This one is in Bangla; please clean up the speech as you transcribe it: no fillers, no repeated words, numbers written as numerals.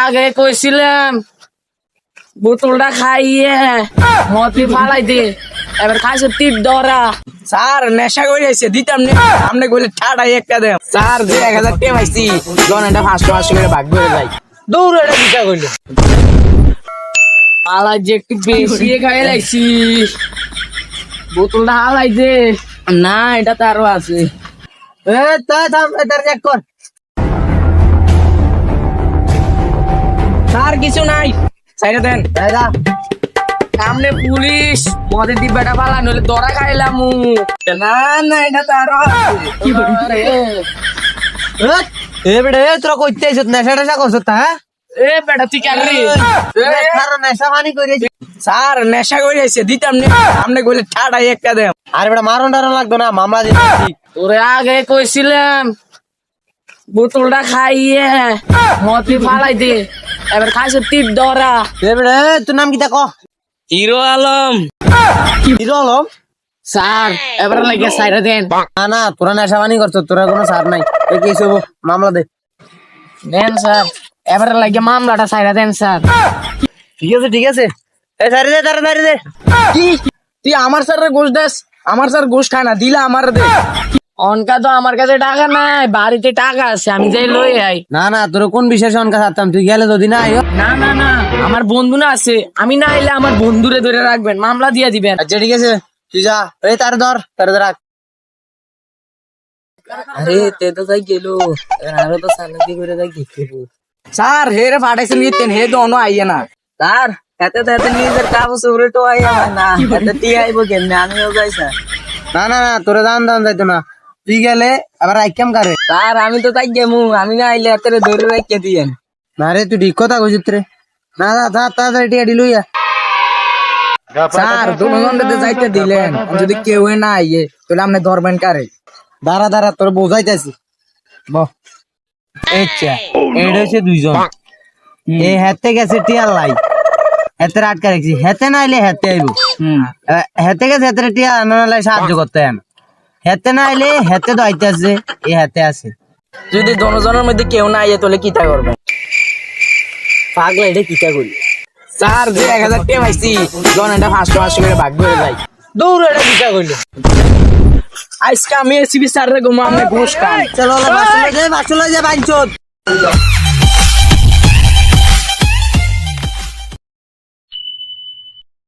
আগে কইছিলাম বোতলটা খাইয়ে মতি ফালাই দে, এবার খাইছে তীর ধরা। স্যার নেশা করে আইছে দিতাম নে, আপনি কইলে ঠাডাই একটা দেন। স্যার 2000 টাকা পাইছি, জন এটা 500 করে ভাগ করে যাই। দৌড় এটা দিতা কইলো। পালাই যে একটু বেশি খাই লাইছি, বোতলটা হালাই দে। না এটা তো আরো আছে। এ তাই থাম, এটা চেক কর। স্যার কিছু নাই, সাইডে দেন। দাদা সামনে পুলিশ, মদের ডিব্বাটা পালা নইলে ধরা খাইলাম। না না এটা তো আরো আছে। কি বলি এ বেটা এ তোরা কইতে আইছত নেশা টেশা করছত হ্যাঁ? এ বেটা তুই কেন রে? নেশা মানি করে স্যার নেশা করে আইছে দিতাম নে, আপনি কইলে ঠাডাই একটা দেন। আরে বেটা মারণ টারণ লাগতো না, মামলা দিচ্ছি। তোরে আগে কইছিলাম বোতলটা খাইয়ে মতি ফালাই দে, এবার খাইছে তীর ধরা। এ বেটা তোর নাম কি তা ক? Hero Alam. Hero Alam? Sir এবার লাগে সাইরা দেন। না না তোরা নেশা মানি করছ, তোরা কোনো স্যার নাই। এ কি হইছে মামলা দে। দেন স্যার, এবার লাগে মামলাটা সাইরা দেন স্যার। ঠিক আছে ঠিক আছে, এ সারি দে তাড়াতাড়ি দে। কি তুই আমার স্যারের ঘুষ দেস? আমার স্যার ঘুষ খায় না, দিলা আমার দে। অনকা তো আমার কাছে টাকা নাই, বাড়িতে টাকা আছে, আমি যাই লই আই। না না তোর কোন বিশেষ অনকা থাকতাম, তুই গেলে যদি না আইও। না না না, আমার বন্ধু না আছে, আমি না আইলে আমার বন্ধুরে ধরে রাখবেন, মামলা দিয়ে দিবেন। আচ্ছা ঠিক আছে তুই যা, এই তার ধর রাখ। আরে তে তো যাই গেল, আরো তো সামনে করে যাই দেখতে। স্যার হে রে ফাটাইছে নিতেন, হে তো অন আইয়ে না। স্যার এতে তো এতে নিজের কাগজ উপরে তো আইয়া হয় না, এতে টি আইব কেমনে? আমিও যাই স্যার। না না না তোরা দান দান যাইতো না, তুই গেলে আবার আইকাম কারে। স্যার আমি তো তাই গেমু, আমি না আইলে এতে ধরে রেখে দিয়েন। না রে তুই ঠিক কথা কইছিস রে। না না যা তাড়াতাড়ি টিয়া দিলুইয়া। স্যার দুজনকে যাইতে দিলেন, যদি কেউ না আইয়ে তাহলে আপনি ধরবেন কারে? দাঁড়া দাঁড়া তোর বোঝাইতেছি। বহ আচ্ছা এটা হচ্ছে দুইজন, এই হেতে গেছে টিয়ার লাই, হেতে আটকা রেখেছি, হেতে না আইলে হেতে আইব। হেতে গেছে হেতে টিয়া আনার সাহায্য করতে হয় না, হেতে না আইলে হেতে তো আইতেছে, এই হেতে আছে। যদি দুজনের মধ্যে কেউ না আইয়ে তাহলে কিটা করবেন? পাগলা এটা কিটা করি? স্যার 2000 টাকা পাইছি, জন এটা 500 করে ভাগ করে যাই। দৌড় এটা কিটা করলো। আজকে আমি এসিবি স্যারের ঘুমা, আমি ঘুষ খাই। চলো বাসুলা যায় বাঞ্চত।